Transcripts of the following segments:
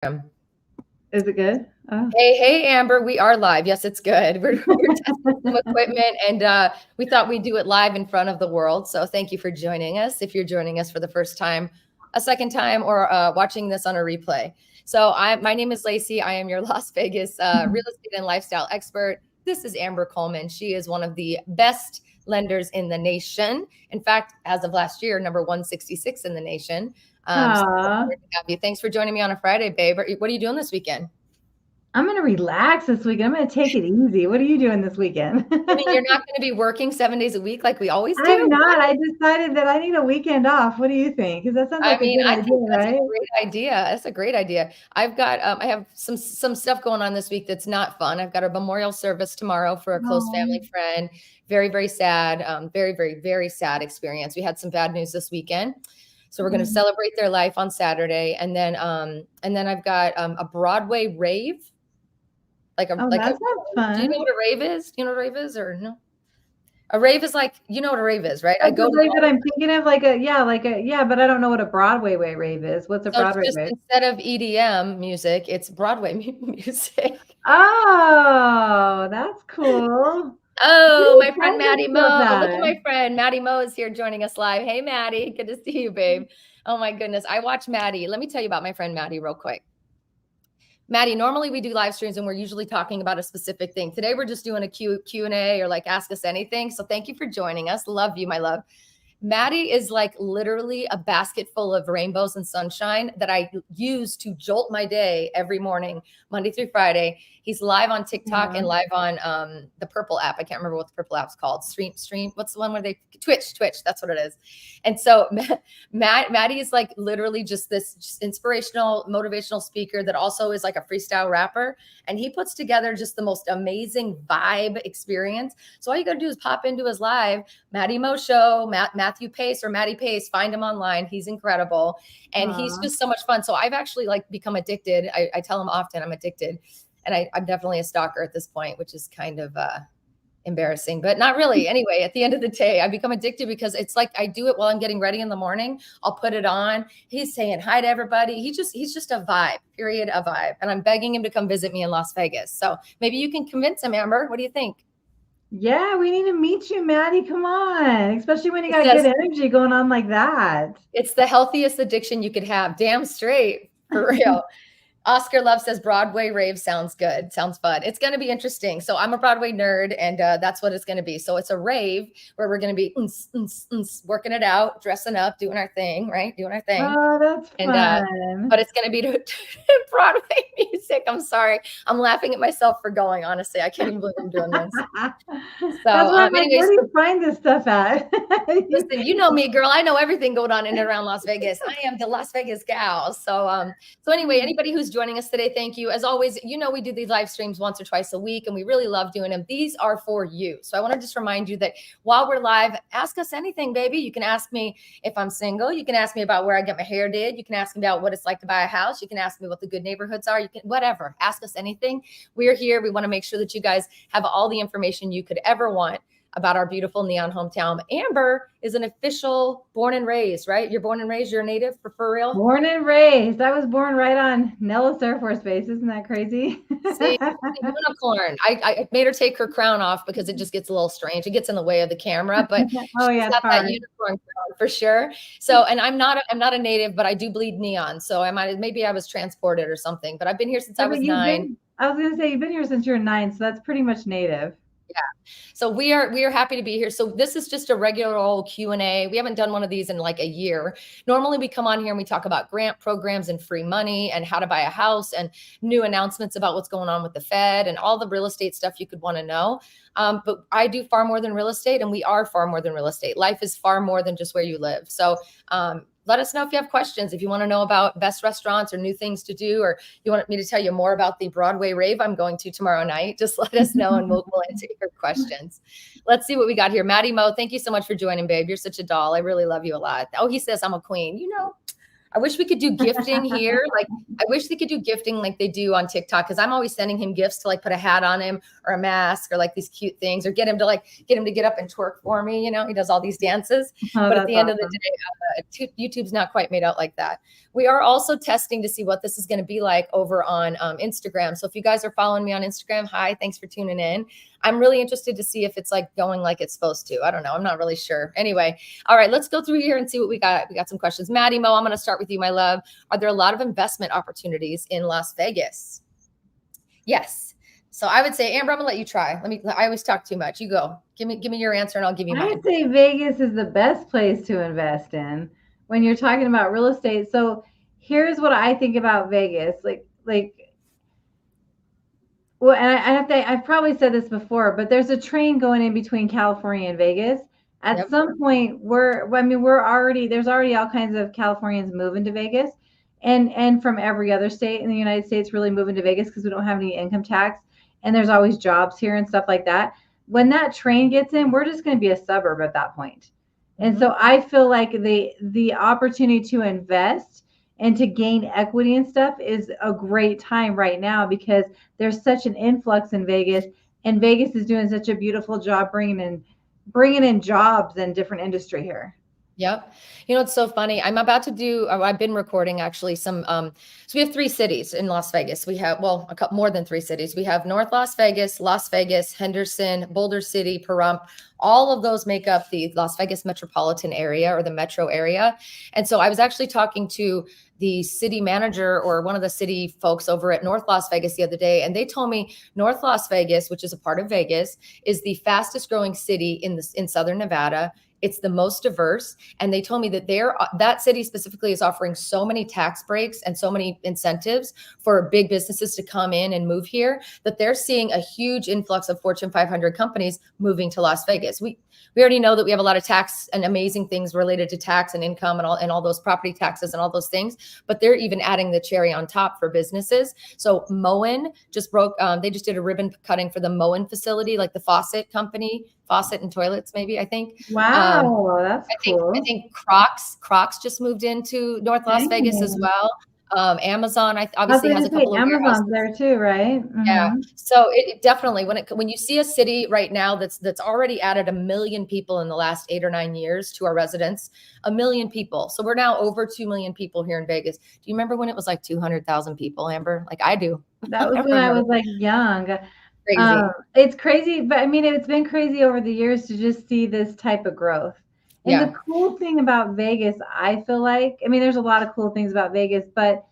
Is it good? Oh. Hey, Amber, we are live. Yes, it's good. We're testing some equipment and we thought we'd do it live in front of the world. So thank you for joining us. If you're joining us for the first time, a second time, or watching this on a replay. So my name is Laci. I am your Las Vegas real estate and lifestyle expert. This is Amber Coleman. She is one of the best lenders in the nation. In fact, as of last year, number 166 in the nation. So to have you. Thanks for joining me on a Friday, babe. What are you doing this weekend? I'm going to relax this weekend. I'm going to take it easy. What are you doing this weekend? I mean, you're not going to be working 7 days a week like we always do. I'm not. I decided that I need a weekend off. What do you think? Because that sounds like a good I idea, think that's right? a great idea. That's a great idea. I've got, I have some stuff going on this week that's not fun. I've got a memorial service tomorrow for a close family friend. Very, very sad. Very, very, very sad experience. We had some bad news this weekend. So we're going to celebrate their life on Saturday. And then I've got a Broadway rave. That sounds fun. Do you know what a rave is? Do you know what a rave is or no? A rave is like, you know what a rave is, right? I go to rave that I'm thinking of but I don't know what a Broadway rave is. What's a Broadway rave? Instead of EDM music, it's Broadway music. Oh, that's cool. Oh, my friend Maddie Mo. Look at my friend. Maddie Mo is here joining us live. Hey, Maddie. Good to see you, babe. Oh, my goodness. I watch Maddie. Let me tell you about my friend Maddie real quick. Maddie, normally we do live streams and we're usually talking about a specific thing. Today, we're just doing a Q&A or like ask us anything. So thank you for joining us. Love you, my love. Maddie is like literally a basket full of rainbows and sunshine that I use to jolt my day every morning, Monday through Friday. He's live on TikTok and live on the Purple app. I can't remember what the Purple app's called. Stream. What's the one where Twitch. That's what it is. And so Maddie is like literally just this inspirational, motivational speaker that also is like a freestyle rapper. And he puts together just the most amazing vibe experience. So all you got to do is pop into his live, Maddie Mo Show, Matthew Pace or Maddie Pace. Find him online. He's incredible. And he's just so much fun. So I've actually like become addicted. I tell him often I'm addicted. And I'm definitely a stalker at this point, which is kind of embarrassing, but not really. Anyway, at the end of the day, I become addicted because it's like I do it while I'm getting ready in the morning. I'll put it on. He's saying hi to everybody. He's just a vibe, period, a vibe. And I'm begging him to come visit me in Las Vegas. So maybe you can convince him, Amber. What do you think? Yeah, we need to meet you, Maddie. Come on. Especially when you got good energy going on like that. It's the healthiest addiction you could have. Damn straight. For real. Oscar Love says Broadway rave sounds good. Sounds fun. It's going to be interesting. So I'm a Broadway nerd and that's what it's going to be. So it's a rave where we're going to be working it out, dressing up, doing our thing, right? Doing our thing. Oh, that's fun. But it's going to be to Broadway music. I'm sorry. I'm laughing at myself for going, honestly. I can't even believe I'm doing this. So that's why where do you find this stuff at? Listen, you know me, girl. I know everything going on in and around Las Vegas. I am the Las Vegas gal. So anyway, anybody who's joining us today, thank you. As always, you know we do these live streams once or twice a week, and we really love doing them. These are for you. So I want to just remind you that while we're live, ask us anything, baby. You can ask me if I'm single. You can ask me about where I get my hair did. You can ask me about what it's like to buy a house. You can ask me what the good neighborhoods are. You can whatever. Ask us anything. We're here. We want to make sure that you guys have all the information you could ever want about our beautiful neon hometown. Amber is an official born and raised, right? You're born and raised. You're a native for real? Born and raised. I was born right on Nellis Air Force Base. Isn't that crazy? See, unicorn. I made her take her crown off because it just gets a little strange. It gets in the way of the camera, but she's got that unicorn crown for sure. So, and I'm not a native, but I do bleed neon. So maybe I was transported or something, but I've been here since I was 9. I was going to say, you've been here since you're 9. So that's pretty much native. Yeah. So we are happy to be here. So this is just a regular old Q&A. We haven't done one of these in like a year. Normally we come on here and we talk about grant programs and free money and how to buy a house and new announcements about what's going on with the Fed and all the real estate stuff you could want to know. But I do far more than real estate, and we are far more than real estate. Life is far more than just where you live. So let us know if you have questions, if you want to know about best restaurants or new things to do, or you want me to tell you more about the Broadway rave I'm going to tomorrow night. Just let us know and we'll answer your questions. Let's see what we got here. Maddie Mo, thank you so much for joining, babe. You're such a doll. I really love you a lot. Oh, he says I'm a queen. You know, I wish we could do gifting here. Like, I wish they could do gifting like they do on TikTok, because I'm always sending him gifts to like put a hat on him or a mask or like these cute things, or get him to get up and twerk for me. You know, he does all these dances. Oh, But at the end of the awesome. day, YouTube's not quite made out like that. We are also testing to see what this is going to be like over on Instagram. So if you guys are following me on Instagram, hi, thanks for tuning in. I'm really interested to see if it's like going like it's supposed to. I don't know. I'm not really sure. Anyway, all right, let's go through here and see what we got. We got some questions. Maddie Mo, I'm going to start with you, my love. Are there a lot of investment opportunities in Las Vegas? Yes. So I would say, Amber, I'm gonna let you try. I always talk too much. You go. Give me your answer and I'll give you mine. I would say Vegas is the best place to invest in when you're talking about real estate. So here's what I think about Vegas. Well, and I've probably said this before, but there's a train going in between California and Vegas. At some point, there's already all kinds of Californians moving to Vegas, and from every other state in the United States really moving to Vegas because we don't have any income tax, and there's always jobs here and stuff like that. When that train gets in, we're just going to be a suburb at that point. And so I feel like the opportunity to invest and to gain equity and stuff is a great time right now because there's such an influx in Vegas, and Vegas is doing such a beautiful job bringing in jobs and different industry here. Yep. You know, it's so funny. I've been recording actually some, so we have 3 cities in Las Vegas. We have, well, a couple more than 3 cities. We have North Las Vegas, Henderson, Boulder City, Pahrump. All of those make up the Las Vegas metropolitan area or the metro area. And so I was actually talking to the city manager or one of the city folks over at North Las Vegas the other day. And they told me North Las Vegas, which is a part of Vegas, is the fastest growing city in Southern Nevada. It's the most diverse. And they told me that that city specifically is offering so many tax breaks and so many incentives for big businesses to come in and move here that they're seeing a huge influx of Fortune 500 companies moving to Las Vegas. We already know that we have a lot of tax and amazing things related to tax and income and all those property taxes and all those things, but they're even adding the cherry on top for businesses. So Moen they just did a ribbon cutting for the Moen facility, like the faucet company, faucet and toilets, maybe, I think. Wow, that's cool. I think Crocs just moved into North Las Vegas as well. Amazon, obviously has a couple of Amazon's there too, right? Mm-hmm. Yeah. So it definitely, when you see a city right now that's already added 1 million people in the last 8 or 9 years to our residents, 1 million people. So we're now over 2 million people here in Vegas. Do you remember when it was like 200,000 people, Amber? Like I do. That was when I was like young. Crazy. It's crazy, but I mean, it's been crazy over the years to just see this type of growth. And the cool thing about Vegas, I feel like, I mean, there's a lot of cool things about Vegas, but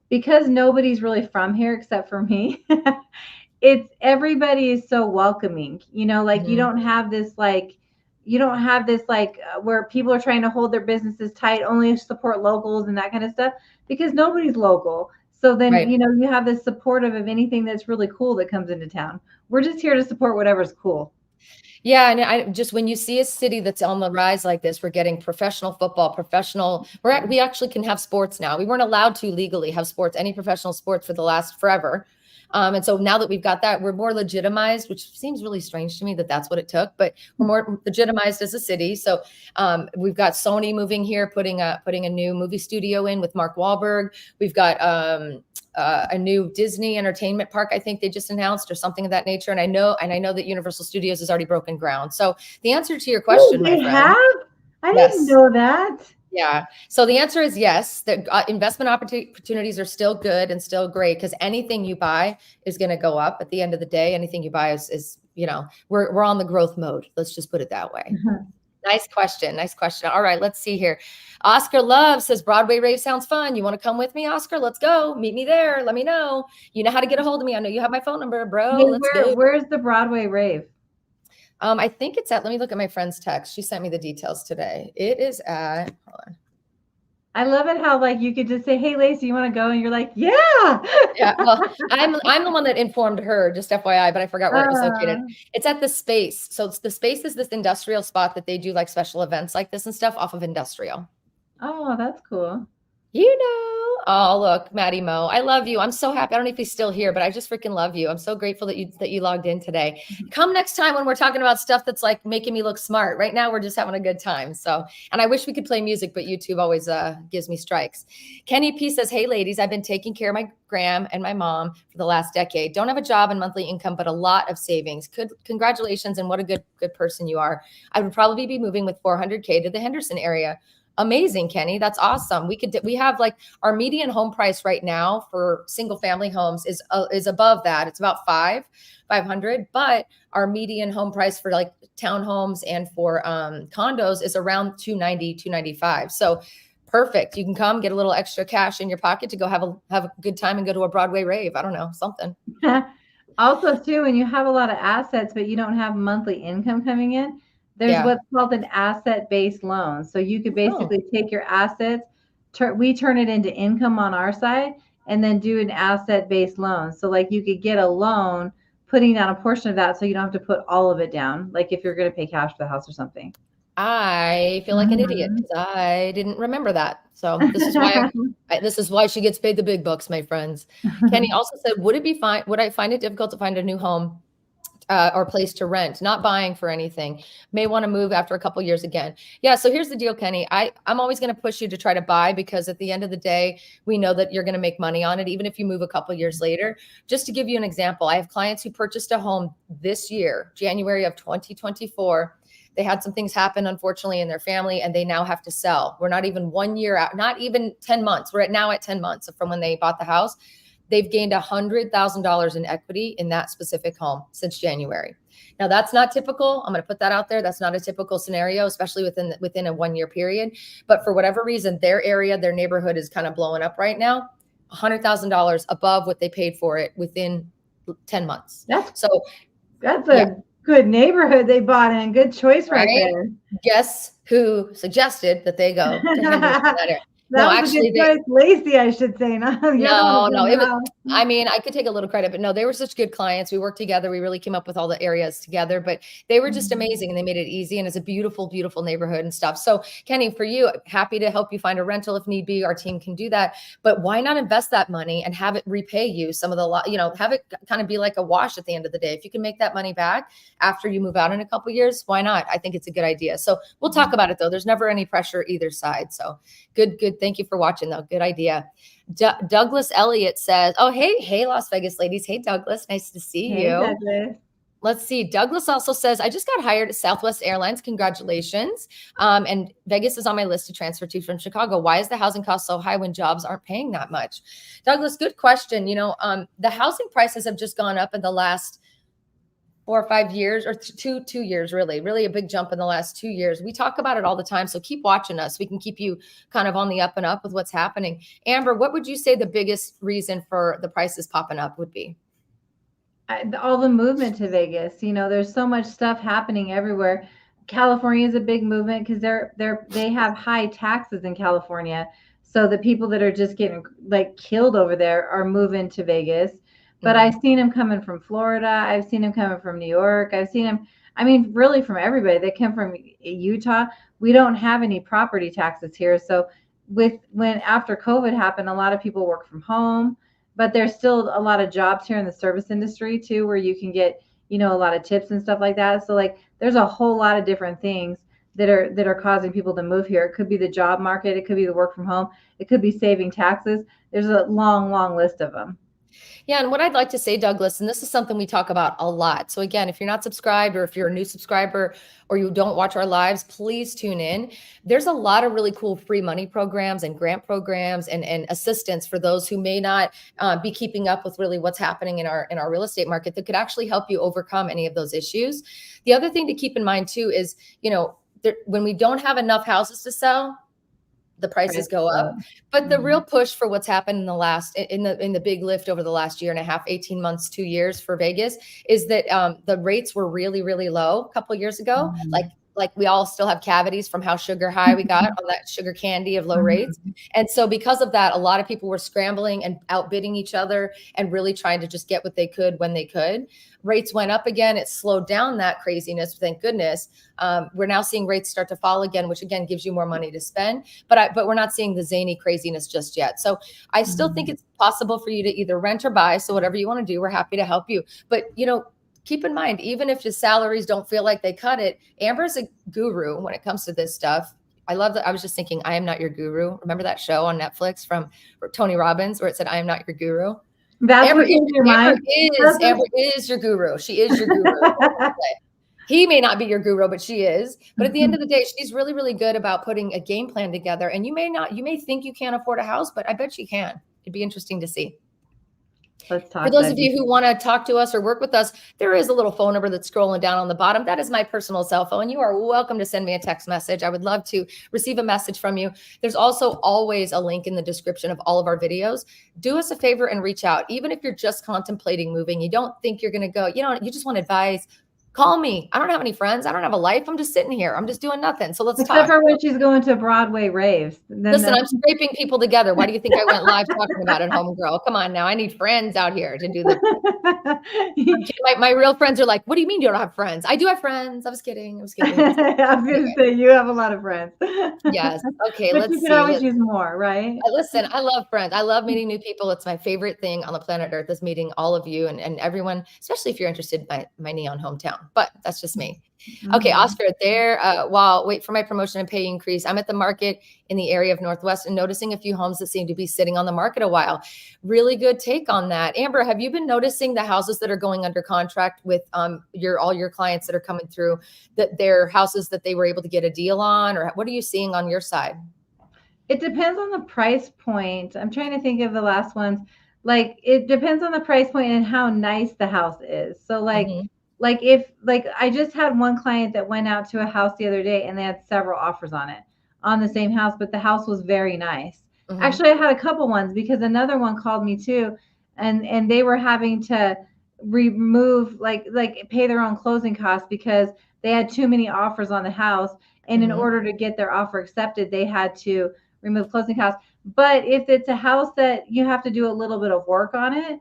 because nobody's really from here except for me, everybody is so welcoming, like you don't have this where people are trying to hold their businesses tight, only support locals and that kind of stuff, because nobody's local. So then, you have this supportive of anything that's really cool that comes into town. We're just here to support whatever's cool. Yeah. And when you see a city that's on the rise like this, we're getting professional football, we actually can have sports now. We weren't allowed to legally have any professional sports for the last forever. And so now that we've got that, we're more legitimized, which seems really strange to me that that's what it took, but we're more legitimized as a city. So we've got Sony moving here, putting a new movie studio in with Mark Wahlberg. We've got a new Disney entertainment park, I think they just announced, or something of that nature. And I know that Universal Studios has already broken ground. So the answer to your question, my friend, I didn't know that. Yeah. So the answer is yes. The investment opportunities are still good and still great, because anything you buy is going to go up at the end of the day. Anything you buy is we're on the growth mode. Let's just put it that way. Mm-hmm. Nice question. All right, let's see here. Oscar Love says, Broadway rave sounds fun. You want to come with me, Oscar? Let's go. Meet me there. Let me know. You know how to get a hold of me. I know you have my phone number, bro. Let's go. Where's the Broadway rave? I think it's let me look at my friend's text. She sent me the details today. It is hold on. I love it how you could just say, hey, Laci, you want to go? And you're like, yeah. Yeah. Well, I'm the one that informed her, just FYI, but I forgot where it was located. It's at the Space. So the Space is this industrial spot that they do like special events like this and stuff off of Industrial. Oh, that's cool. Oh, look, Maddie Mo, I love you. I'm so happy. I don't know if he's still here, but I just freaking love you. I'm so grateful that you logged in today. Come next time when we're talking about stuff that's like making me look smart. Right now, we're just having a good time. So, and I wish we could play music, but YouTube always gives me strikes. Kenny P says, "Hey, ladies, I've been taking care of my gram and my mom for the last decade. Don't have a job and monthly income, but a lot of savings. Congratulations, and what a good person you are. I would probably be moving with 400K to the Henderson area." Amazing, Kenny. That's awesome. We have like our median home price right now for single family homes is above that. It's about 500, but our median home price for like townhomes and for condos is around 290, 295. So perfect. You can come get a little extra cash in your pocket to go have a good time and go to a Broadway rave. I don't know, something. Also, too, when you have a lot of assets, but you don't have monthly income coming in, there's what's called an asset-based loan. So you could basically take your assets, we turn it into income on our side, and then do an asset-based loan. So like you could get a loan, putting down a portion of that so you don't have to put all of it down, like if you're going to pay cash for the house or something. I feel like an idiot because I didn't remember that. So this is why this is why she gets paid the big bucks, my friends. Kenny also said, would I find it difficult to find a new home or place to rent, not buying for anything, may want to move after a couple years again? Yeah. So here's the deal, Kenny. I'm always going to push you to try to buy, because at the end of the day, we know that you're going to make money on it, even if you move a couple years later. Just to give you an example, I have clients who purchased a home this year, January of 2024. They had some things happen, unfortunately, in their family, and they now have to sell. We're not even 1 year out, not even 10 months. We're now at 10 months from when they bought the house. They've gained $100,000 in equity in that specific home since January. Now, that's not typical. I'm going to put that out there. That's not a typical scenario, especially within a 1 year period. But for whatever reason, their area, their neighborhood is kind of blowing up right now. $100,000 above what they paid for it within 10 months. That's a good neighborhood they bought in. Good choice right there. Guess who suggested that they go to Henderson, that area? That was actually, a good choice, Laci, I should say. No. It was, I mean, I could take a little credit, but no, they were such good clients. We worked together. We really came up with all the areas together, but they were just amazing, and they made it easy. And it's a beautiful, beautiful neighborhood and stuff. So Kenny, for you, happy to help you find a rental if need be. Our team can do that, but why not invest that money and have it repay you some of the, have it kind of be like a wash at the end of the day. If you can make that money back after you move out in a couple of years, why not? I think it's a good idea. So we'll talk about it though. There's never any pressure either side. So good. Thank you for watching though. Good idea. Douglas Elliott says, oh, hey, Las Vegas ladies. Hey, Douglas. Nice to see you. Douglas. Let's see. Douglas also says, I just got hired at Southwest Airlines. Congratulations. And Vegas is on my list to transfer to from Chicago. Why is the housing cost so high when jobs aren't paying that much? Douglas, good question. The housing prices have just gone up in the last 4 or 5 years, or two years, really a big jump in the last 2 years. We talk about it all the time. So keep watching us. We can keep you kind of on the up and up with what's happening. Amber, what would you say the biggest reason for the prices popping up would be? All the movement to Vegas. There's so much stuff happening everywhere. California is a big movement because they have high taxes in California. So the people that are just getting like killed over there are moving to Vegas. But I've seen them coming from Florida. I've seen them coming from New York. I've seen them, really from everybody. They come from Utah. We don't have any property taxes here. So after COVID happened, a lot of people work from home, but there's still a lot of jobs here in the service industry too, where you can get, a lot of tips and stuff like that. So like, there's a whole lot of different things that are causing people to move here. It could be the job market. It could be the work from home. It could be saving taxes. There's a long, long list of them. Yeah. And what I'd like to say, Douglas, and this is something we talk about a lot. So again, if you're not subscribed, or if you're a new subscriber, or you don't watch our lives, please tune in. There's a lot of really cool free money programs and grant programs and assistance for those who may not be keeping up with really what's happening in our real estate market that could actually help you overcome any of those issues. The other thing to keep in mind too is, when we don't have enough houses to sell, the prices go up. But the real push for what's happened in the big lift over the last year and a half, 18 months, 2 years for Vegas, is that the rates were really, really low a couple of years ago, like like we all still have cavities from how sugar high we got on that sugar candy of low rates. And so because of that, a lot of people were scrambling and outbidding each other and really trying to just get what they could when they could. Rates went up again. It slowed down that craziness. Thank goodness. We're now seeing rates start to fall again, which again gives you more money to spend. But we're not seeing the zany craziness just yet. So I still think it's possible for you to either rent or buy. So whatever you want to do, we're happy to help you. But keep in mind, even if your salaries don't feel like they cut it, Amber's a guru when it comes to this stuff. I love that. I was just thinking, I am not your guru. Remember that show on Netflix from Tony Robbins where it said, I am not your guru? That's Amber, what came to your mind. Amber is your guru. She is your guru. He may not be your guru, but she is. But at the end of the day, she's really, really good about putting a game plan together. And you may think you can't afford a house, but I bet you can. It'd be interesting to see. Let's talk. For those of you who want to talk to us or work with us, there is a little phone number that's scrolling down on the bottom. That is my personal cell phone. You are welcome to send me a text message. I would love to receive a message from you. There's also always a link in the description of all of our videos. Do us a favor and reach out. Even if you're just contemplating moving, you don't think you're going to go, you just want advice. Call me. I don't have any friends. I don't have a life. I'm just sitting here. I'm just doing nothing. So let's talk. Except for when she's going to Broadway raves. Listen, I'm scraping people together. Why do you think I went live talking about it, homegirl? Come on now. I need friends out here to do this. my real friends are like, what do you mean you don't have friends? I do have friends. I was kidding. I was going to say you have a lot of friends. Yes. Okay. But let's you see. can always use more, right? Listen, I love friends. I love meeting new people. It's my favorite thing on the planet Earth is meeting all of you and everyone, especially if you're interested in my neon hometown. But that's just me. Okay, Oscar, wait for my promotion and pay increase. I'm at the market in the area of Northwest and noticing a few homes that seem to be sitting on the market a while. Really good take on that. Amber, have you been noticing the houses that are going under contract with all your clients that are coming through, that they're houses that they were able to get a deal on, or what are you seeing on your side? It depends on the price point. I'm trying to think of the last ones. Like it depends on the price point and how nice the house is. So I just had one client that went out to a house the other day and they had several offers on the same house, but the house was very nice. Actually, I had a couple ones because another one called me too, and they were having to remove pay their own closing costs because they had too many offers on the house, and in order to get their offer accepted, they had to remove closing costs. But if it's a house that you have to do a little bit of work on it,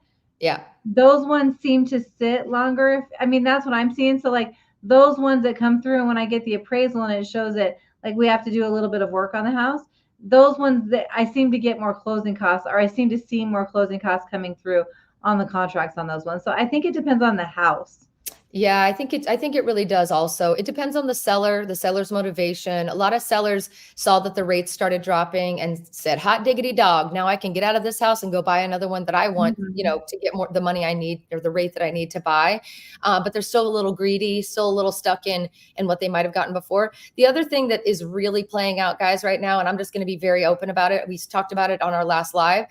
those ones seem to sit longer. That's what I'm seeing. So those ones that come through, and when I get the appraisal and it shows that we have to do a little bit of work on the house, those ones that I seem to get more closing costs, or I seem to see more closing costs coming through on the contracts on those ones. So I think it depends on the house. Yeah, I think it really does also. It depends on the seller's motivation. A lot of sellers saw that the rates started dropping and said, hot diggity dog, now I can get out of this house and go buy another one that I want, to get more the money I need or the rate that I need to buy. But they're still a little greedy, still a little stuck in what they might have gotten before. The other thing that is really playing out, guys, right now, and I'm just going to be very open about it. We talked about it on our last live.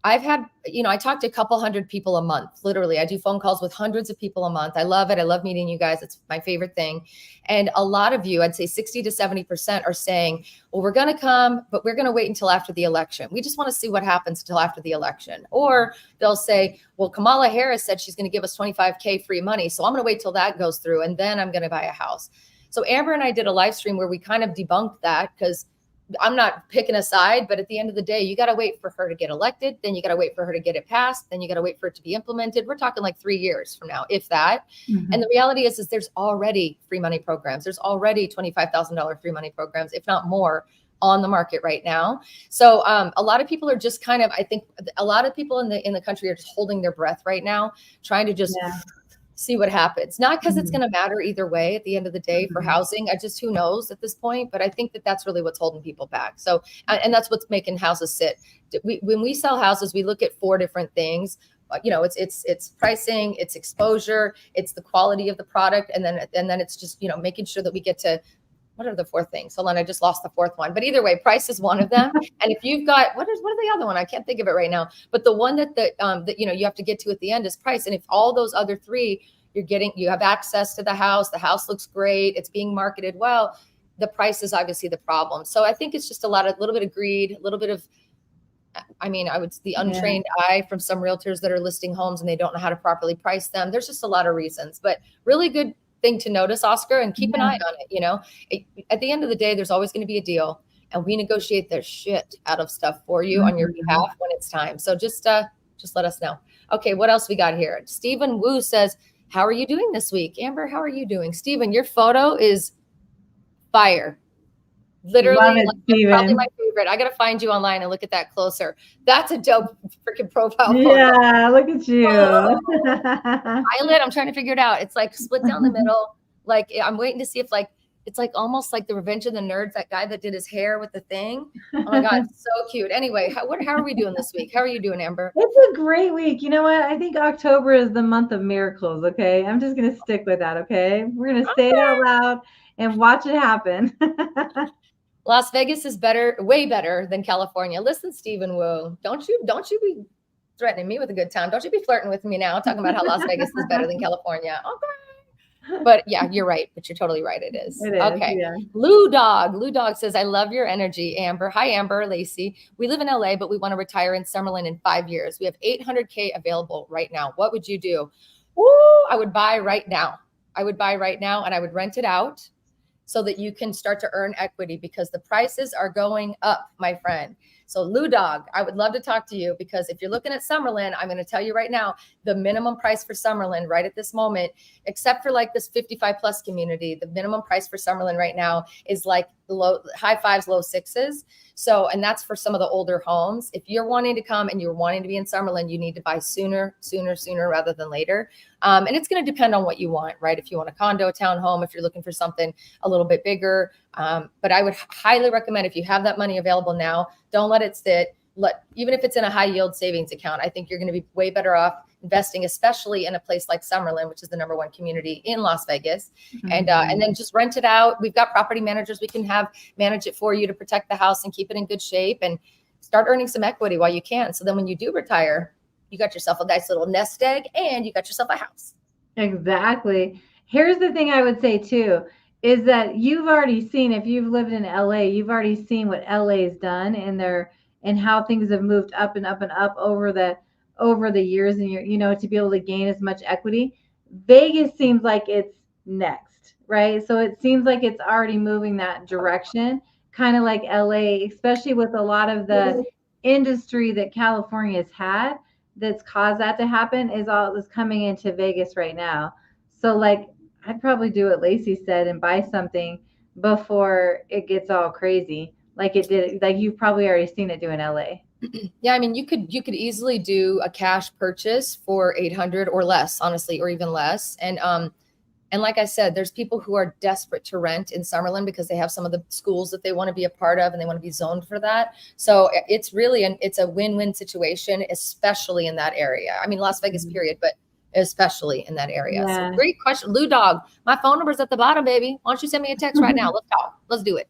I've had, I talk to a couple hundred people a month. Literally, I do phone calls with hundreds of people a month. I love it. I love meeting you guys. It's my favorite thing. And a lot of you, I'd say 60 to 70% are saying, well, we're going to come, but we're going to wait until after the election. We just want to see what happens until after the election. Or they'll say, well, Kamala Harris said she's going to give us $25K free money. So I'm going to wait till that goes through and then I'm going to buy a house. So Amber and I did a live stream where we kind of debunked that, because I'm not picking a side, but at the end of the day, you got to wait for her to get elected. Then you got to wait for her to get it passed. Then you got to wait for it to be implemented. We're talking like 3 years from now, if that. And the reality is there's already free money programs. There's already $25,000 free money programs, if not more, on the market right now. So a lot of people are just kind of, I think a lot of people in the country are just holding their breath right now, trying to just see what happens. Not because it's going to matter either way at the end of the day for housing. Who knows at this point, but I think that's really what's holding people back. So, and that's what's making houses sit. When we sell houses, we look at 4 different things. It's pricing, it's exposure, it's the quality of the product. And then it's just, making sure that we get to, what are the 4 things? Hold on, I just lost the 4th one. But either way, price is one of them. And if you've got, what is the other one? I can't think of it right now. But the one that you have to get to at the end is price. And if all those other 3 you have access to the house looks great, it's being marketed well, the price is obviously the problem. So I think it's just little bit of greed, a little bit of, the untrained eye from some realtors that are listing homes and they don't know how to properly price them. There's just a lot of reasons, but really good thing to notice, Oscar, and keep an eye on it. You know, at the end of the day, there's always going to be a deal, and we negotiate the shit out of stuff for you on your behalf when it's time. So just let us know. Okay, what else we got here? Stephen Wu says, how are you doing this week? Amber, how are you doing? Stephen, your photo is fire. Literally, probably my favorite. I got to find you online and look at that closer. That's a dope freaking profile photo. Yeah, look at you. Violet, I'm trying to figure it out. It's like split down the middle. Like I'm waiting to see if like it's like almost like the Revenge of the Nerds, that guy that did his hair with the thing. Oh my God, so cute. Anyway, how are we doing this week? How are you doing, Amber? It's a great week. You know what? I think October is the month of miracles. Okay, I'm just gonna stick with that. Okay, we're gonna say it out loud and watch it happen. Las Vegas is better, way better than California. Listen, Stephen Wu, don't you be threatening me with a good time. Don't you be flirting with me now, talking about how Las Vegas is better than California. Okay. But yeah, you're right. But you're totally right. It is. Okay. Yeah. Lou Dog says, I love your energy, Amber. Hi, Amber, Laci. We live in LA, but we want to retire in Summerlin in 5 years. We have $800K available right now. What would you do? Woo, I would buy right now. And I would rent it out so that you can start to earn equity, because the prices are going up, my friend. So Lou Dog, I would love to talk to you, because if you're looking at Summerlin, I'm going to tell you right now, the minimum price for Summerlin right at this moment, except for like this 55 plus community, the minimum price for Summerlin right now is like high fives, low sixes. So, and that's for some of the older homes. If you're wanting to come and you're wanting to be in Summerlin, you need to buy sooner rather than later. And it's going to depend on what you want, right? If you want a condo, townhome, if you're looking for something a little bit bigger. But I would highly recommend, if you have that money available now, don't let it sit. Even if it's in a high yield savings account, I think you're going to be way better off investing, especially in a place like Summerlin, which is the #1 community in Las Vegas. And then just rent it out. We've got property managers we can have manage it for you to protect the house and keep it in good shape, and start earning some equity while you can. So then when you do retire, you got yourself a nice little nest egg and you got yourself a house. Exactly. Here's the thing I would say too, is that you've already seen, if you've lived in LA, you've already seen what LA's done and how things have moved up and up and up over the years, and to be able to gain as much equity. Vegas seems like it's next, right? So it seems like it's already moving that direction, kind of like LA, especially with a lot of the industry that California's had that's caused that to happen is coming into Vegas right now. So like, I'd probably do what Laci said and buy something before it gets all crazy, like it did. Like you've probably already seen it do in LA. Yeah, I mean, you could easily do a cash purchase for 800 or less, honestly, or even less. And like I said, there's people who are desperate to rent in Summerlin because they have some of the schools that they want to be a part of and they want to be zoned for that. So it's really it's a win-win situation, especially in that area. I mean, Las Vegas period, but especially in that area. Yeah. So great question. Lou Dog, my phone number's at the bottom, baby. Why don't you send me a text right now? Let's talk. Let's do it.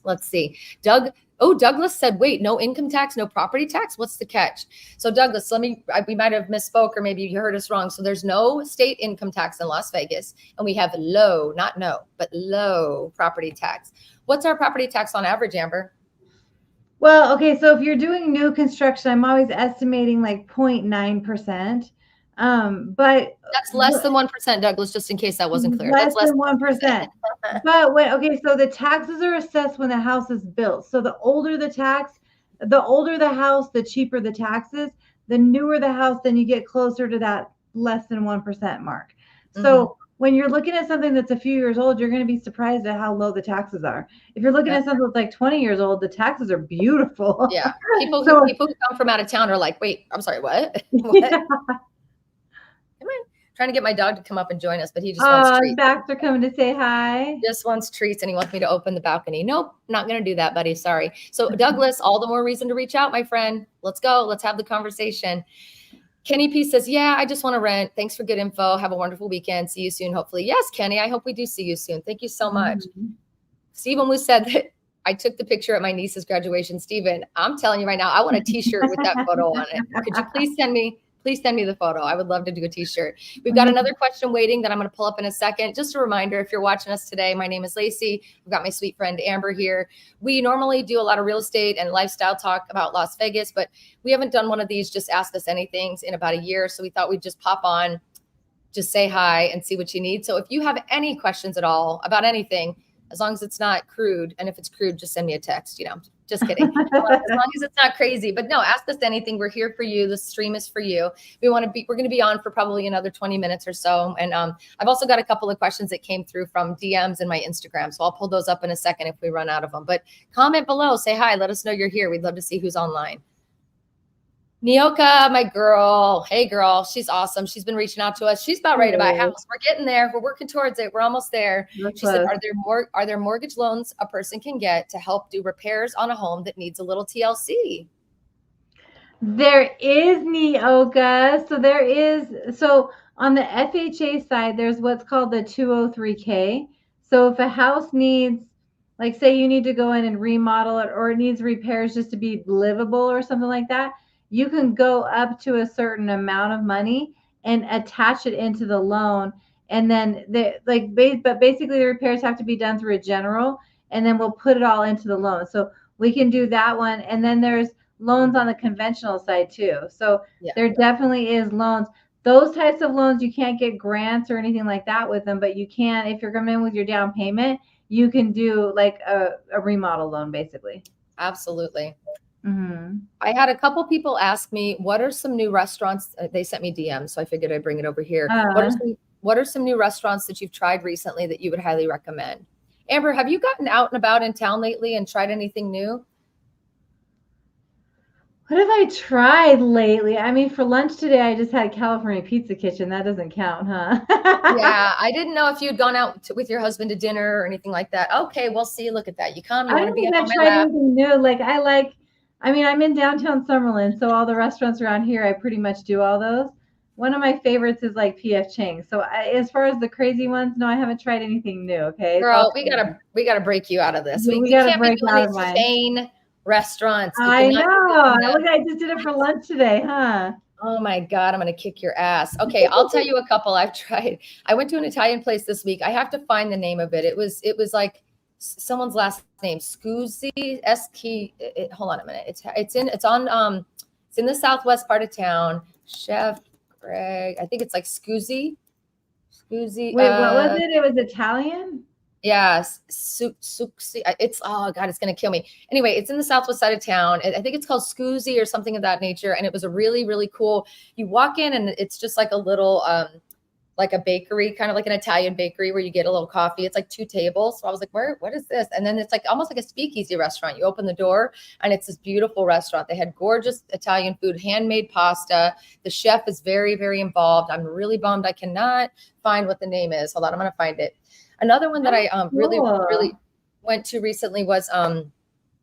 Let's see. Douglas said, wait, no income tax, no property tax? What's the catch? So Douglas, we might have misspoke, or maybe you heard us wrong. So there's no state income tax in Las Vegas, and we have low, not no, but low property tax. What's our property tax on average, Amber? Well, okay, so if you're doing new construction, I'm always estimating like 0.9%. But that's less than 1%, Douglas, just in case that wasn't clear. Less than 1%. But so the taxes are assessed when the house is built. So the older the house, the cheaper the taxes. The newer the house, then you get closer to that less than 1% mark. So when you're looking at something that's a few years old, you're going to be surprised at how low the taxes are. If you're looking at something that's like 20 years old, the taxes are beautiful. Yeah. People who come from out of town are like, wait, I'm sorry, what? Yeah. Come on. Trying to get my dog to come up and join us, but he just wants treats. Baxter coming to say hi. Just wants treats, and he wants me to open the balcony. Nope, not going to do that, buddy. Sorry. So Douglas, all the more reason to reach out, my friend. Let's go. Let's have the conversation. Kenny P says, yeah, I just want to rent. Thanks for good info. Have a wonderful weekend. See you soon, hopefully. Yes, Kenny, I hope we do see you soon. Thank you so much. Stephen Wu said that I took the picture at my niece's graduation. Stephen, I'm telling you right now, I want a t-shirt with that photo on it. Could you please send me the photo? I would love to do a t-shirt. We've got another question waiting that I'm going to pull up in a second. Just a reminder, if you're watching us today, my name is Laci. We've got my sweet friend Amber here. We normally do a lot of real estate and lifestyle talk about Las Vegas, but we haven't done one of these just ask us anything in about a year. So we thought we'd just pop on, just say hi and see what you need. So if you have any questions at all about anything, as long as it's not crude, and if it's crude, just send me a text, just kidding. As long as it's not crazy, but no, ask us anything. We're here for you. The stream is for you. We're going to be on for probably another 20 minutes or so. And I've also got a couple of questions that came through from DMs in my Instagram. So I'll pull those up in a second if we run out of them, but comment below, say hi, let us know you're here. We'd love to see who's online. Nioka, my girl. Hey, girl. She's awesome. She's been reaching out to us. She's about ready to buy a house. We're getting there. We're working towards it. We're almost there. She said, are there mortgage loans a person can get to help do repairs on a home that needs a little TLC? There is, Nioka. So on the FHA side, there's what's called the 203K. So if a house needs, like say you need to go in and remodel it, or it needs repairs just to be livable or something like that, you can go up to a certain amount of money and attach it into the loan. And then but basically the repairs have to be done through a general, and then we'll put it all into the loan. So we can do that one. And then there's loans on the conventional side too. So there definitely is loans. Those types of loans, you can't get grants or anything like that with them, but you can, if you're coming in with your down payment, you can do like a remodel loan basically. Absolutely. Mm-hmm. I had a couple people ask me, what are some new restaurants? They sent me DMs, so I figured I'd bring it over here. What are some new restaurants that you've tried recently that you would highly recommend? Amber, have you gotten out and about in town lately and tried anything new? What have I tried lately? I mean, for lunch today, I just had California Pizza Kitchen. That doesn't count, huh? Yeah, I didn't know if you'd gone out with your husband to dinner or anything like that. Okay, we'll see. Look at that. You come, you want to be on my lap. I don't think I've tried anything new. I'm in downtown Summerlin, so all the restaurants around here, I pretty much do all those. One of my favorites is like PF Chang's. So as far as the crazy ones, no, I haven't tried anything new. Okay, girl, we gotta break you out of this. We gotta break out of mine. Chain restaurants. I know. Look, I just did it for lunch today, huh? Oh my God, I'm going to kick your ass. Okay, I'll tell you a couple I've tried. I went to an Italian place this week. I have to find the name of it. It was like someone's last name, Scusi, hold on a minute. It's in the southwest part of town. Chef Greg, I think it's like Scusi. Wait, what was it? It was Italian? Yes. It's, oh God, it's going to kill me. Anyway, it's in the southwest side of town. I think it's called Scusi or something of that nature. And it was a really, really cool, you walk in and it's just like a little, like a bakery, kind of like an Italian bakery where you get a little coffee. It's like 2 tables. So I was like, what is this? And then it's like almost like a speakeasy restaurant. You open the door and it's this beautiful restaurant. They had gorgeous Italian food, handmade pasta. The chef is very, very involved. I'm really bummed I cannot find what the name is. Hold on, I'm going to find it. Another one that I really went to recently was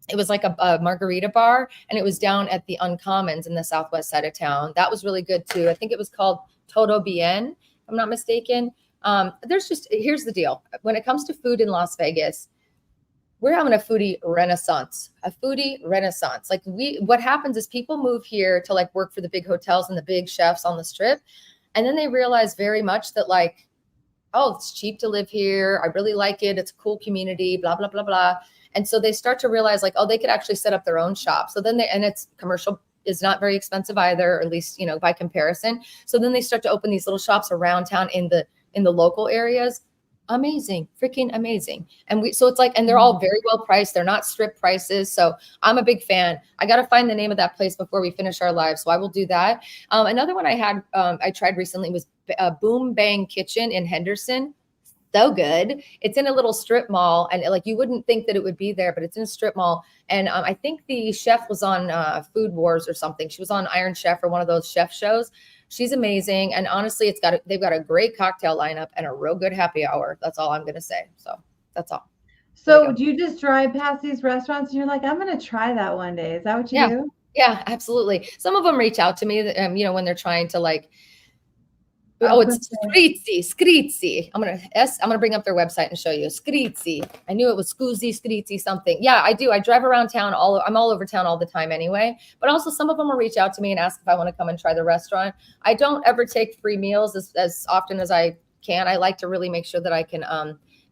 it was like a margarita bar, and it was down at the Uncommons in the southwest side of town. That was really good too. I think it was called Todo Bien, if I'm not mistaken. Here's the deal. When it comes to food in Las Vegas, we're having a foodie renaissance. Like what happens is people move here to like work for the big hotels and the big chefs on the strip, and then they realize very much that like, oh, it's cheap to live here. I really like it. It's a cool community, blah, blah, blah, blah. And so they start to realize like, oh, they could actually set up their own shop. So then and it's commercial is not very expensive either, or at least, by comparison. So then they start to open these little shops around town in the local areas. Amazing, freaking amazing. And so it's like, and they're all very well priced. They're not strip prices. So I'm a big fan. I got to find the name of that place before we finish our live. So I will do that. Another one I tried recently was Boom Bang Kitchen in Henderson. So good. It's in a little strip mall, and like you wouldn't think that it would be there, but it's in a strip mall. And I think the chef was on Food Wars or something. She was on Iron Chef or one of those chef shows. She's amazing. And honestly, they've got a great cocktail lineup and a real good happy hour. That's all I'm going to say. So that's all. So do you just drive past these restaurants and you're like, I'm going to try that one day? Is that what you do? Yeah, absolutely. Some of them reach out to me, when they're trying to like, it's Scrizzi. I'm gonna bring up their website and show you. Scrizzi. I knew it was Scrizzi something. Yeah, I do. I drive around town I'm all over town all the time anyway. But also some of them will reach out to me and ask if I want to come and try the restaurant. I don't ever take free meals as often as I can. I like to really make sure that I can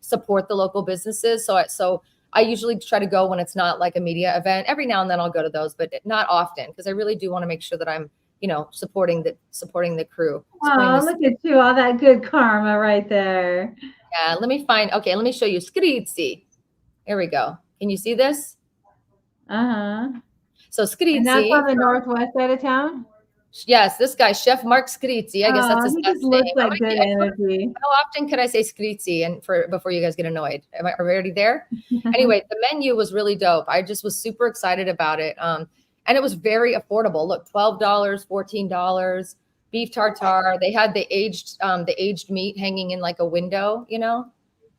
support the local businesses. So I usually try to go when it's not like a media event. Every now and then I'll go to those, but not often, because I really do want to make sure that I'm supporting the crew. Oh, look at you, all that good karma right there. Yeah, let me show you. Skrizzi. Here we go. Can you see this? So Skrizzi. And that's on the northwest side of town? Yes, this guy, Chef Mark Skrizzi. I guess that's his he last just looks name. like good energy. How often could I say Skrizzi before you guys get annoyed? Are we already there? Anyway, the menu was really dope. I just was super excited about it. And it was very affordable. Look, $12, $14, beef tartare. They had the aged meat hanging in like a window,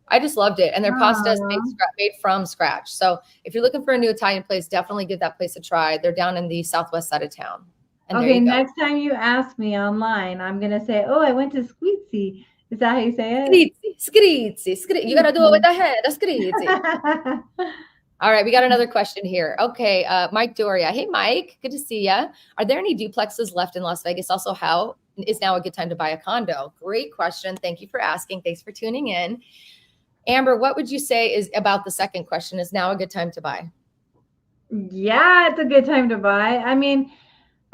I just loved it. And their pasta is made from scratch. So if you're looking for a new Italian place, definitely give that place a try. They're down in the southwest side of town. And okay, next time you ask me online, I'm going to say, oh, I went to Squeezy. Is that how you say it? Skrizzi. You got to do it with the head. Skrizzi. All right, we got another question here. Okay, Mike Doria. Hey, Mike, good to see you. Are there any duplexes left in Las Vegas? Also, how is now a good time to buy a condo? Great question. Thank you for asking. Thanks for tuning in. Amber, what would you say is about the second question? Is now a good time to buy? Yeah, it's a good time to buy. I mean,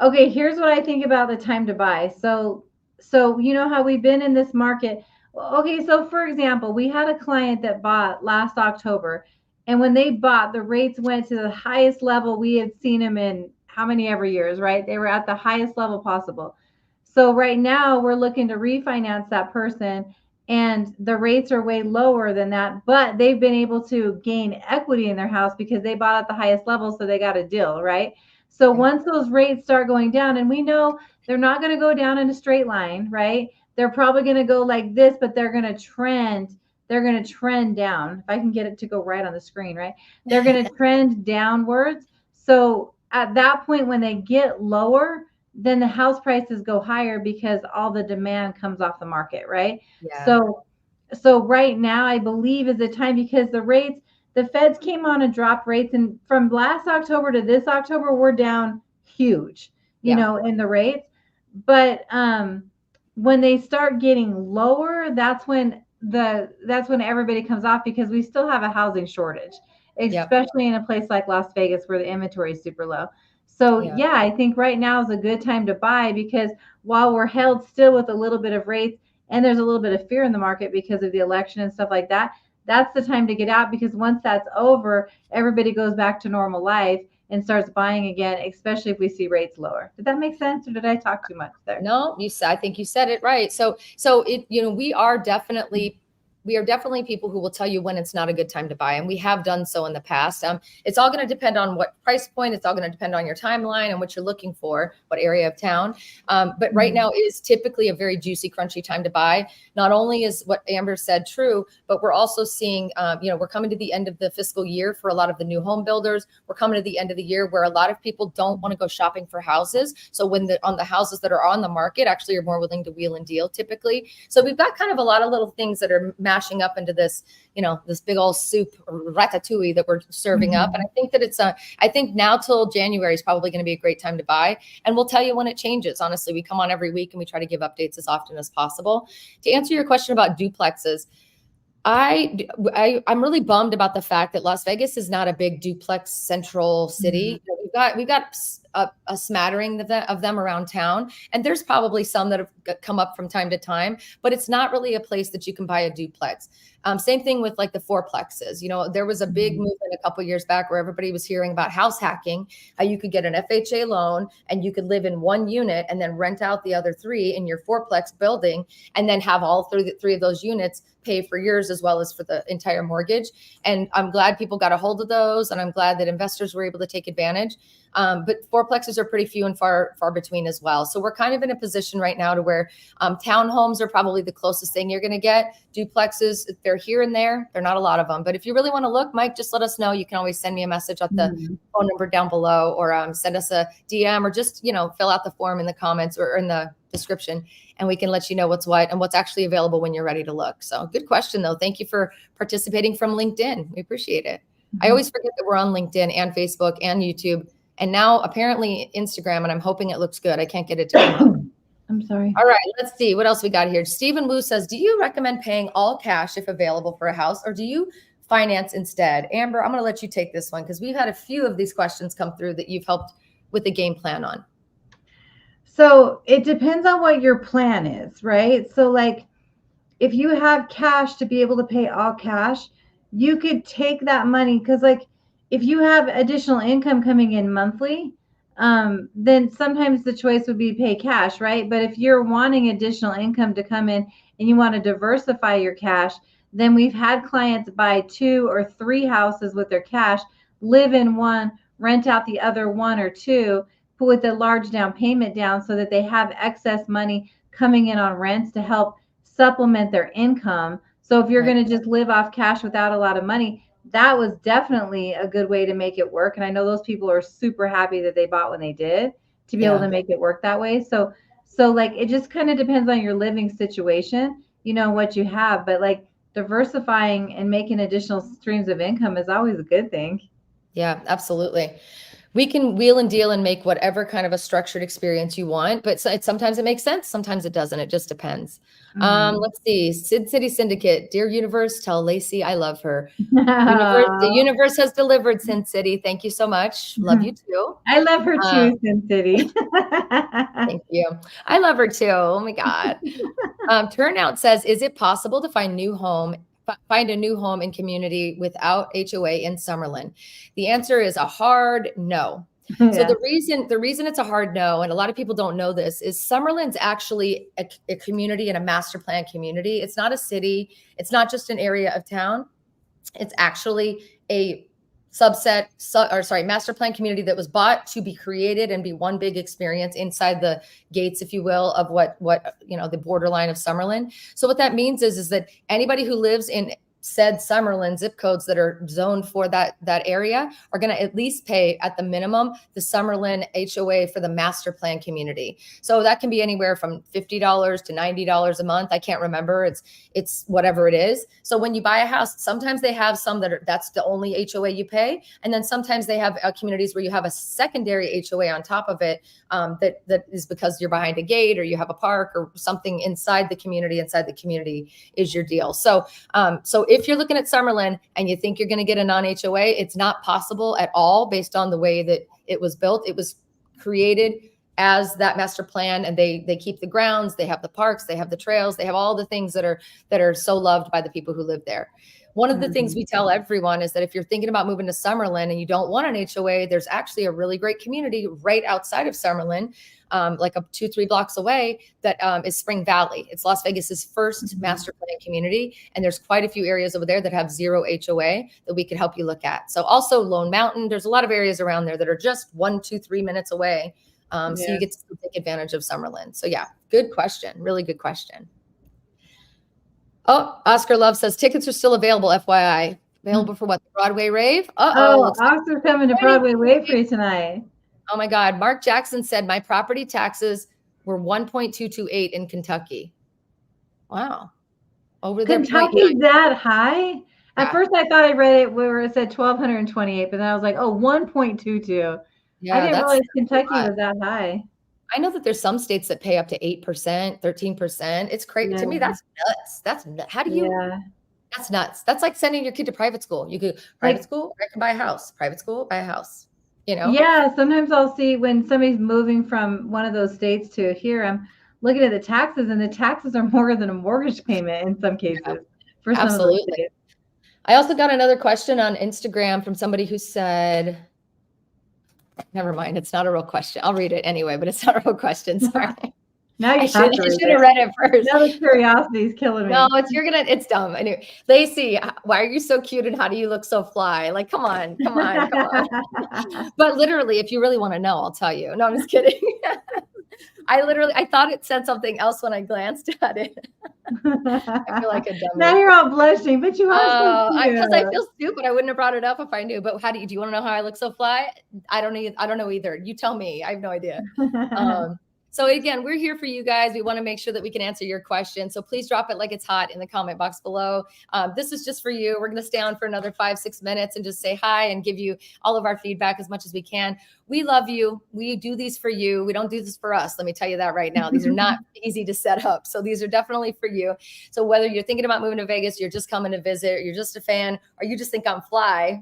okay, here's what I think about the time to buy. So you know how we've been in this market. Okay, so for example, we had a client that bought last October, and when they bought, the rates went to the highest level we had seen them in how many ever years, right? They were at the highest level possible. So right now we're looking to refinance that person, and the rates are way lower than that, but they've been able to gain equity in their house because they bought at the highest level, so they got a deal, right? So once those rates start going down, and we know they're not going to go down in a straight line, right? They're probably going to go like this, but they're going to trend. They're going to trend down. If I can get it to go right on the screen, right? They're going to trend downwards. So at that point, when they get lower, then the house prices go higher because all the demand comes off the market, right? Yeah. So right now, I believe is the time because the feds came on and dropped rates, and from last October to this October, we're down huge, in the rates. But when they start getting lower, that's when everybody comes off because we still have a housing shortage, especially in a place like Las Vegas where the inventory is super low. So yeah, I think right now is a good time to buy because while we're held still with a little bit of rates and there's a little bit of fear in the market because of the election and stuff like that, that's the time to get out because once that's over, everybody goes back to normal life and starts buying again, especially if we see rates lower. Did that make sense, or did I talk too much there? No, I think you said it right. So we are definitely people who will tell you when it's not a good time to buy. And we have done so in the past. It's all going to depend on what price point. It's all going to depend on your timeline and what you're looking for, what area of town. But right now is typically a very juicy, crunchy time to buy. Not only is what Amber said true, but we're also seeing, we're coming to the end of the fiscal year for a lot of the new home builders. We're coming to the end of the year where a lot of people don't want to go shopping for houses. So when on the houses that are on the market, actually are more willing to wheel and deal typically. So we've got kind of a lot of little things that are mashing up into this, this big old soup or ratatouille that we're serving up. And I think that I think now till January is probably going to be a great time to buy. And we'll tell you when it changes. Honestly, we come on every week and we try to give updates as often as possible. To answer your question about duplexes, I'm really bummed about the fact that Las Vegas is not a big duplex central city. We've got a smattering of them around town, and there's probably some that have come up from time to time, but it's not really a place that you can buy a duplex. Same thing with like the fourplexes. There was a big movement a couple of years back where everybody was hearing about house hacking, how you could get an FHA loan and you could live in one unit and then rent out the other three in your fourplex building and then have all three of those units pay for yours as well as for the entire mortgage. And I'm glad people got a hold of those, and I'm glad that investors were able to take advantage. But fourplexes are pretty few and far between as well. So we're kind of in a position right now to where townhomes are probably the closest thing you're going to get. Duplexes, they're here and there. They're not a lot of them. But if you really want to look, Mike, just let us know. You can always send me a message at the phone number down below, or send us a DM, or just, fill out the form in the comments or in the description, and we can let you know what's what and what's actually available when you're ready to look. So good question, though. Thank you for participating from LinkedIn. We appreciate it. I always forget that we're on LinkedIn and Facebook and YouTube, and now apparently Instagram, and I'm hoping it looks good. I can't get it to come up. I'm sorry. All right, let's see what else we got here. Stephen Wu says, do you recommend paying all cash if available for a house, or do you finance instead? Amber, I'm going to let you take this one because we've had a few of these questions come through that you've helped with the game plan on. So it depends on what your plan is, right? So like if you have cash to be able to pay all cash, you could take that money because like if you have additional income coming in monthly, then sometimes the choice would be pay cash, right? But if you're wanting additional income to come in and you want to diversify your cash, then we've had clients buy 2 or 3 houses with their cash, live in one, rent out the other 1 or 2, put with a large down payment down so that they have excess money coming in on rents to help supplement their income. So if you're Right. going to just live off cash without a lot of money, that was definitely a good way to make it work. And I know those people are super happy that they bought when they did to be able Yeah. to make it work that way. So like it just kind of depends on your living situation, what you have, but like diversifying and making additional streams of income is always a good thing. Yeah, absolutely. We can wheel and deal and make whatever kind of a structured experience you want, but sometimes it makes sense, sometimes it doesn't. It just depends. Mhm. Let's see. Sid City Syndicate, dear universe, tell Laci I love her. The universe has delivered, Sin City. Thank you so much. Love you too. I love her Um, too, Sin City. Thank you. I love her too. Oh my God. Turnout says, is it possible to find a new home and community without HOA in Summerlin? The answer is a hard no. So Yeah. the reason it's a hard no, and a lot of people don't know this, is Summerlin's actually a community and a master plan community. It's not a city. It's not just an area of town. It's actually a master plan community that was bought to be created and be one big experience inside the gates, if you will, of what the borderline of Summerlin. So what that means is that anybody who lives in said Summerlin zip codes that are zoned for that area are going to at least pay at the minimum the Summerlin HOA for the master plan community. So that can be anywhere from $50 to $90 a month. I can't remember. It's whatever it is. So when you buy a house, sometimes they have some that's the only HOA you pay, and then sometimes they have communities where you have a secondary HOA on top of it, that is because you're behind a gate or you have a park or something inside the community. Inside the community is your deal. So if you're looking at Summerlin and you think you're going to get a non-HOA, it's not possible at all based on the way that it was built. It was created as that master plan, and they keep the grounds, they have the parks, they have the trails, they have all the things that are so loved by the people who live there. One of the things we tell everyone is that if you're thinking about moving to Summerlin and you don't want an HOA, there's actually a really great community right outside of Summerlin, like 2-3 blocks away, that is Spring Valley. It's Las Vegas's first master plan community, and there's quite a few areas over there that have 0 HOA that we could help you look at. So also Lone Mountain, there's a lot of areas around there that are just 1, 2, 3 minutes away. So you get to take advantage of Summerlin. So yeah, good question. Really good question. Oh, Oscar Love says tickets are still available, FYI. Available for what? The Broadway rave? Oh, Oscar's coming to Broadway Wave for you tonight. Oh my God. Mark Jackson said my property taxes were 1.228 in Kentucky. Wow. Over there. Kentucky's that high? At first I thought I read it where it said 1,228, but then I was like, oh, 1.22. Yeah, I didn't realize Kentucky was that high. I know that there's some states that pay up to 8%, 13%. It's crazy. To me, that's nuts. That's how do you? That's nuts. That's like sending your kid to private school. You could private school, I can buy a house. Private school, buy a house. Yeah, sometimes I'll see when somebody's moving from one of those states to here, I'm looking at the taxes, and the taxes are more than a mortgage payment in some cases for some of those states. I also got another question on Instagram from somebody who said, never mind, it's not a real question. I'll read it anyway, but it's not a real question. Sorry. Now you I should have read it first. Now the curiosity is killing me. No, it's dumb. Anyway, Laci, why are you so cute and how do you look so fly? Like, come on. But literally, if you really want to know, I'll tell you. No, I'm just kidding. I thought it said something else when I glanced at it. I feel like a dummy. Now you're all blushing, but you are so cute. Because I feel stupid. I wouldn't have brought it up if I knew. But do you want to know how I look so fly? I don't know either. You tell me. I have no idea. So again, we're here for you guys. We want to make sure that we can answer your questions. So please drop it like it's hot in the comment box below. This is just for you. We're going to stay on for another 5-6 minutes and just say hi and give you all of our feedback as much as we can. We love you. We do these for you. We don't do this for us. Let me tell you that right now. These are not easy to set up. So these are definitely for you. So whether you're thinking about moving to Vegas, you're just coming to visit, you're just a fan, or you just think I'm fly,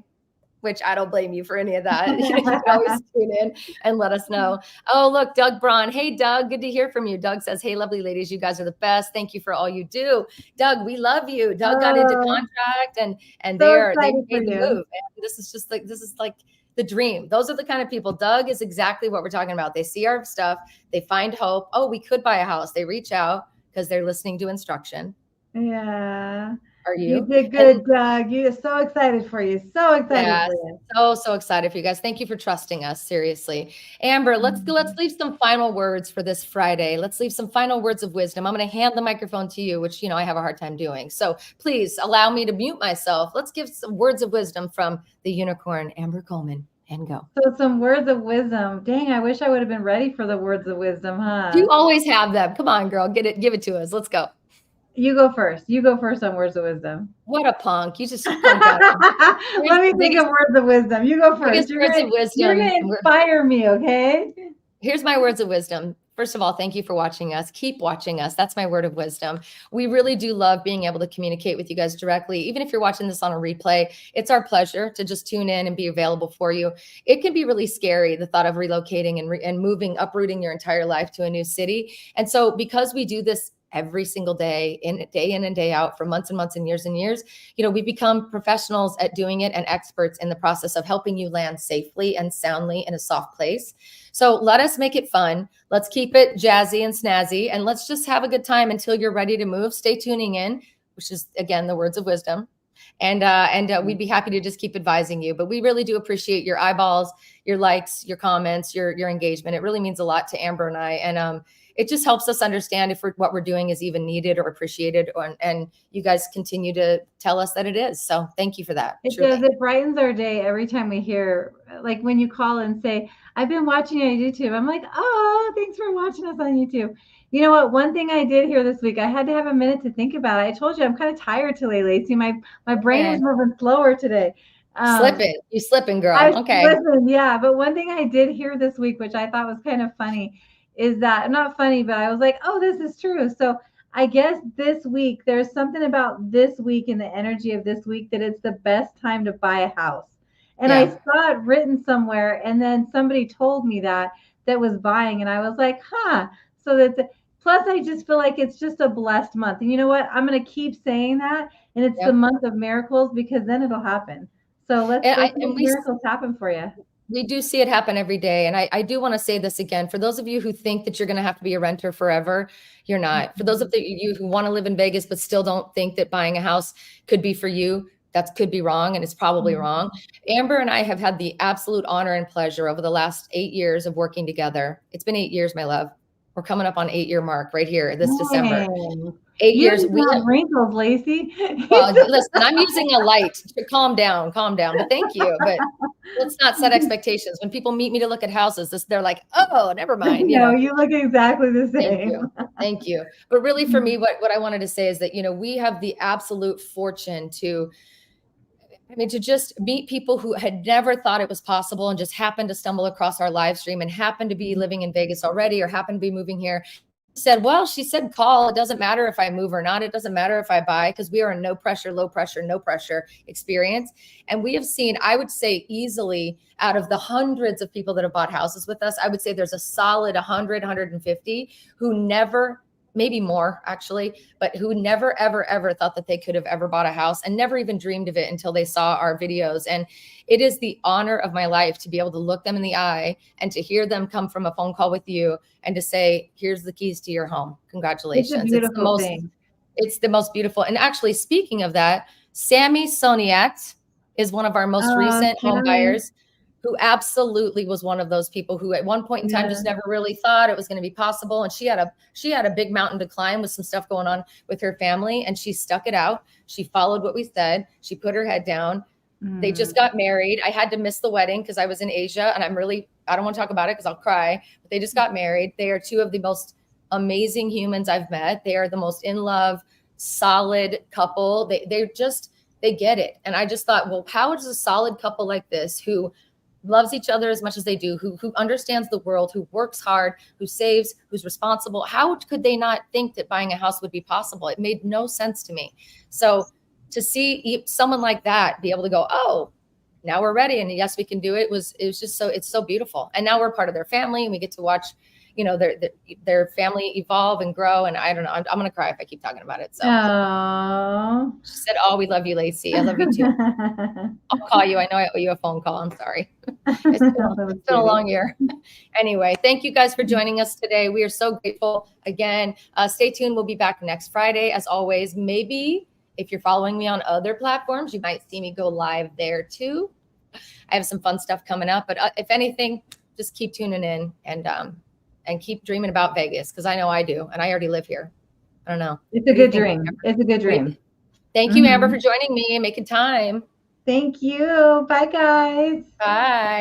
which I don't blame you for any of that. You can always tune in and let us know. Oh, look, Doug Braun. Hey, Doug, good to hear from you. Doug says, hey, lovely ladies, you guys are the best. Thank you for all you do. Doug, we love you. Doug got into contract and so they for made the move. And this is like the dream. Those are the kind of people. Doug is exactly what we're talking about. They see our stuff. They find hope. Oh, we could buy a house. They reach out because they're listening to instruction. Yeah. Are you? You did good, Doug. You're so excited for you. So excited for you. So excited for you guys. Thank you for trusting us. Seriously. Amber, let's leave some final words for this Friday. Let's leave some final words of wisdom. I'm going to hand the microphone to you, which, I have a hard time doing. So please allow me to mute myself. Let's give some words of wisdom from the unicorn, Amber Coleman, and go. So some words of wisdom. Dang, I wish I would have been ready for the words of wisdom, huh? You always have them. Come on, girl. Give it to us. Let's go. You go first. You go first on words of wisdom. What a punk. You just punked out. Let me think of words of wisdom. You go first. You're going to inspire me, okay? Here's my words of wisdom. First of all, thank you for watching us. Keep watching us. That's my word of wisdom. We really do love being able to communicate with you guys directly. Even if you're watching this on a replay, it's our pleasure to just tune in and be available for you. It can be really scary, the thought of relocating and moving, uprooting your entire life to a new city. And so because we do this every single day in and day out for months and months and years, we become professionals at doing it and experts in the process of helping you land safely and soundly in a soft place. So let us make it fun. Let's keep it jazzy and snazzy, and let's just have a good time until you're ready to move. Stay tuning in, which is, again, the words of wisdom. And we'd be happy to just keep advising you. But we really do appreciate your eyeballs, your likes, your comments, your engagement. It really means a lot to Amber and I. And it just helps us understand if what we're doing is even needed or appreciated, and you guys continue to tell us that it is. So thank you for that. It does. It brightens our day every time we hear, like when you call and say, I've been watching you on YouTube. I'm like, oh, thanks for watching us on YouTube. You know what? One thing I did here this week, I had to have a minute to think about it. I told you I'm kind of tired today, Laci. My brain was moving slower today. You slipping, girl. Okay. Listen, yeah. But one thing I did hear this week, which I thought was kind of funny, is that not funny, but I was like, oh, this is true. So I guess this week, there's something about this week and the energy of this week that it's the best time to buy a house. And I saw it written somewhere, and then somebody told me that was buying, and I was like, huh. So plus I just feel like it's just a blessed month. And you know what? I'm going to keep saying that, and it's the month of miracles, because then it'll happen. So let's make miracles happen for you. We do see it happen every day. And I do want to say this again, for those of you who think that you're going to have to be a renter forever, you're not. For those of you who want to live in Vegas, but still don't think that buying a house could be for you, that could be wrong. And it's probably wrong. Amber and I have had the absolute honor and pleasure over the last 8 years of working together. It's been 8 years, my love. We're coming up on 8-year mark right here this December. 8 years. We have wrinkles, Laci. Well, listen, I'm using a light to calm down. But thank you. But let's not set expectations. When people meet me to look at houses, they're like, oh, never mind. You look exactly the same. Thank you. But really, for me, what I wanted to say is that, we have the absolute fortune to just meet people who had never thought it was possible and just happened to stumble across our live stream and happened to be living in Vegas already or happened to be moving here. She said, call. It doesn't matter if I move or not. It doesn't matter if I buy, because we are a no pressure, low pressure, no pressure experience. And we have seen, I would say easily, out of the hundreds of people that have bought houses with us, I would say there's a solid 100, 150 who never, maybe more actually, but who never, ever, ever thought that they could have ever bought a house and never even dreamed of it until they saw our videos. And it is the honor of my life to be able to look them in the eye and to hear them come from a phone call with you and to say, here's the keys to your home. Congratulations. It's a beautiful thing. It's the most beautiful. And actually, speaking of that, Sammy Soniat is one of our most recent home buyers, who absolutely was one of those people who at one point in time just never really thought it was going to be possible. And she had a big mountain to climb with some stuff going on with her family, and she stuck it out. She followed what we said. She put her head down. They just got married. I had to miss the wedding because I was in Asia, and I don't want to talk about it because I'll cry, but they just got married. They are two of the most amazing humans I've met. They are the most in love, solid couple. They get it. And I just thought, well, how does a solid couple like this, who loves each other as much as they do, who understands the world, who works hard, who saves, who's responsible, how could they not think that buying a house would be possible? It made no sense to me. So to see someone like that be able to go, oh, now we're ready. And yes, we can do it. It was just it's so beautiful. And now we're part of their family and we get to watch, you know, their family evolve and grow. And I don't know, I'm going to cry if I keep talking about it. So she said, oh, we love you, Laci. I love you too. I'll call you. I know I owe you a phone call. I'm sorry. It's been a long year. Anyway, thank you guys for joining us today. We are so grateful. Again, stay tuned. We'll be back next Friday. As always, maybe if you're following me on other platforms, you might see me go live there too. I have some fun stuff coming up, but if anything, just keep tuning in and keep dreaming about Vegas, because I know I do, and I already live here. I don't know. It's a good dream. It's a good dream. Thank you, Amber, for joining me and making time. Thank you. Bye, guys. Bye.